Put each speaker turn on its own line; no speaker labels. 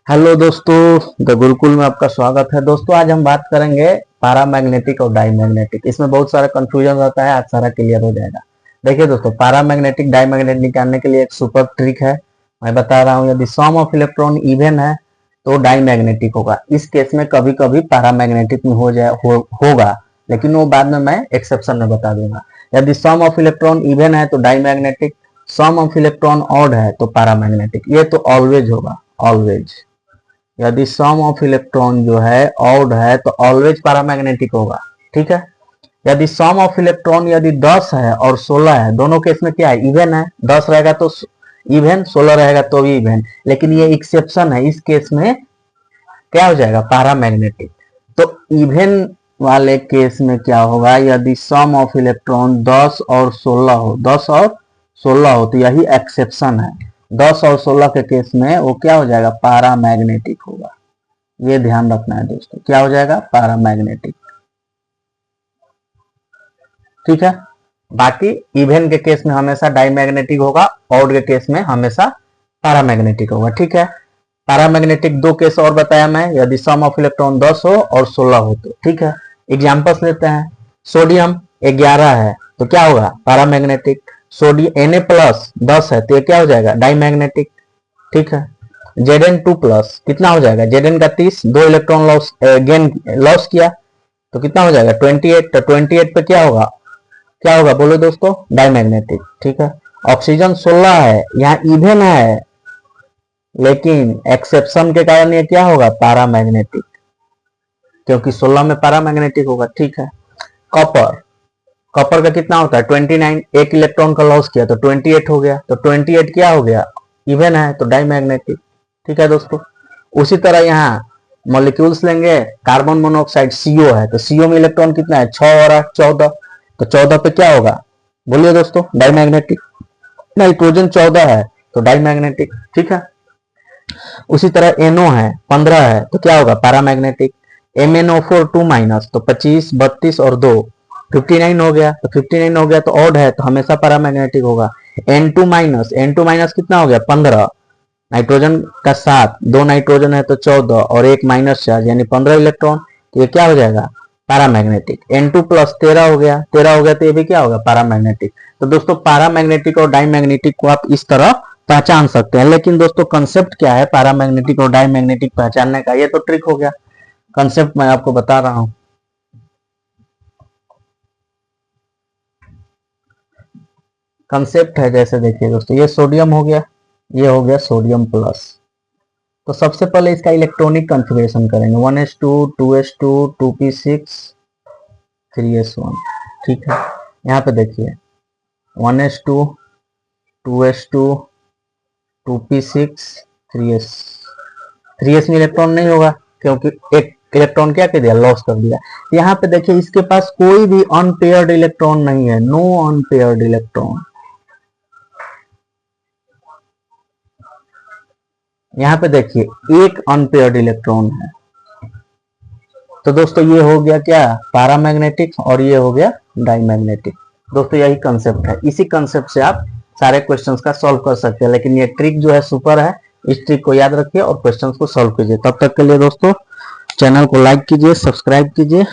Hello दोस्तों, the Gurukul में आपका स्वागत है। दोस्तों आज हम बात करेंगे पैरामैग्नेटिक और डायमैग्नेटिक। इसमें बहुत सारा कंफ्यूजन रहता है, आज सारा क्लियर हो जाएगा। देखिए दोस्तों, पैरामैग्नेटिक डायमैग्नेटिक निकालने के लिए एक सुपर ट्रिक है, मैं बता रहा हूँ। यदि सम ऑफ इलेक्ट्रॉन इवन है तो डायमैग्नेटिक होगा। इस केस में कभी कभी पैरामैग्नेटिक में होगा, लेकिन वो बाद में मैं एक्सेप्शन में बता दूंगा। यदि सम ऑफ इलेक्ट्रॉन इवन है तो diamagnetic, sum of electron odd है तो पैरामैग्नेटिक। ये तो ऑलवेज होगा, ऑलवेज। यदि सम ऑफ इलेक्ट्रॉन जो है ऑड है तो ऑलवेज पैरामैग्नेटिक होगा, ठीक है। यदि सम ऑफ इलेक्ट्रॉन यदि 10 है और 16 है, दोनों केस में क्या है, इवन है। 10 रहेगा तो इवन, 16 रहेगा तो भी इवन। लेकिन ये एक्सेप्शन है, इस केस में क्या हो जाएगा, पैरामैग्नेटिक। तो इवन वाले केस में क्या होगा, यदि सम ऑफ इलेक्ट्रॉन 10 और 16 हो, 10 और 16 हो तो यही एक्सेप्शन है। 10 और 16 के केस में वो क्या हो जाएगा, पैरामैग्नेटिक होगा। ये ध्यान रखना है दोस्तों, क्या हो जाएगा, पैरामैग्नेटिक, ठीक है। बाकी इवन के केस में हमेशा डायमैग्नेटिक होगा, ऑड के केस में हमेशा पैरामैग्नेटिक होगा, ठीक है। पैरामैग्नेटिक दो केस और बताया मैं, यदि सम ऑफ इलेक्ट्रॉन 10 हो और 16 हो तो, ठीक है। एग्जांपल्स लेते हैं। सोडियम 11 है तो क्या होगा, पैरामैग्नेटिक। सोडियम Na प्लस 10 है तो ये क्या हो जाएगा, डायमैग्नेटिक, ठीक है। Zn2 प्लस कितना हो जाएगा, Zn का 30, 2 इलेक्ट्रॉन लॉस गेन लॉस किया तो कितना हो जाएगा, 28। तो 28 पे क्या होगा, क्या होगा बोलो दोस्तों, डायमैग्नेटिक, ठीक है। ऑक्सीजन 16 है, यहाँ इवन है, लेकिन एक्सेप्शन के कारण ये क्या होगा, पैरामैग्नेटिक, क्योंकि 16 में पैरामैग्नेटिक होगा, ठीक है। कॉपर, कॉपर का कितना होता है, 29, एक इलेक्ट्रॉन का लॉस किया तो 28 हो गया। तो 28 क्या हो गया, इवन है तो डायमैग्नेटिक, ठीक है दोस्तों। उसी तरह यहाँ मॉलिक्यूल्स लेंगे, कार्बन मोनोऑक्साइड CO है तो CO में इलेक्ट्रॉन कितना है, 6 और 8 14। तो 14 पे क्या होगा, बोलिए दोस्तों, डायमैग्नेटिक। नाइट्रोजन 14 है तो डायमैग्नेटिक, ठीक है। उसी तरह NO है 15 है तो क्या होगा, पैरामैग्नेटिक। MnO4 2 माइनस तो 25, 32 और 2 59 हो गया। तो 59 हो गया तो ऑड है तो हमेशा पैरामैग्नेटिक होगा। N2 माइनस कितना हो गया, 15। नाइट्रोजन का 7, 2 नाइट्रोजन है तो 14 और एक माइनस चार्ज यानी 15 इलेक्ट्रॉन, तो ये क्या हो जाएगा, पैरामैग्नेटिक। N2 प्लस 13 हो गया, 13 हो गया तो ये भी क्या होगा, पैरामैग्नेटिक। तो दोस्तों पैरामैग्नेटिक और डायमैग्नेटिक को आप इस तरह पहचान सकते हैं। लेकिन दोस्तों कंसेप्ट क्या है पैरामैग्नेटिक और डायमैग्नेटिक पहचानने का, ये तो ट्रिक हो गया, कंसेप्ट मैं आपको बता रहा हूं। कंसेप्ट है, जैसे देखिए दोस्तों, ये सोडियम हो गया, ये हो गया सोडियम प्लस। तो सबसे पहले इसका इलेक्ट्रॉनिक कॉन्फ़िगरेशन करेंगे, 1s2 2s2 2p6 3s1, ठीक है। यहाँ पे देखिए 1s2 2s2 2p6 3s, 3s में इलेक्ट्रॉन नहीं होगा क्योंकि एक इलेक्ट्रॉन क्या कर दिया, लॉस कर दिया। यहाँ पे देखिए इसके पास कोई भी अनपेयर्ड इलेक्ट्रॉन नहीं है, नो अनपेयर्ड इलेक्ट्रॉन। यहाँ पे देखिए एक अनपेयर्ड इलेक्ट्रॉन है। तो दोस्तों ये हो गया क्या, पैरामैग्नेटिक, और ये हो गया डायमैग्नेटिक। दोस्तों यही कंसेप्ट है, इसी कंसेप्ट से आप सारे क्वेश्चंस का सॉल्व कर सकते हैं। लेकिन ये ट्रिक जो है सुपर है, इस ट्रिक को याद रखिए और क्वेश्चंस को सॉल्व कीजिए। तब तक के लिए दोस्तों चैनल को लाइक कीजिए, सब्सक्राइब कीजिए।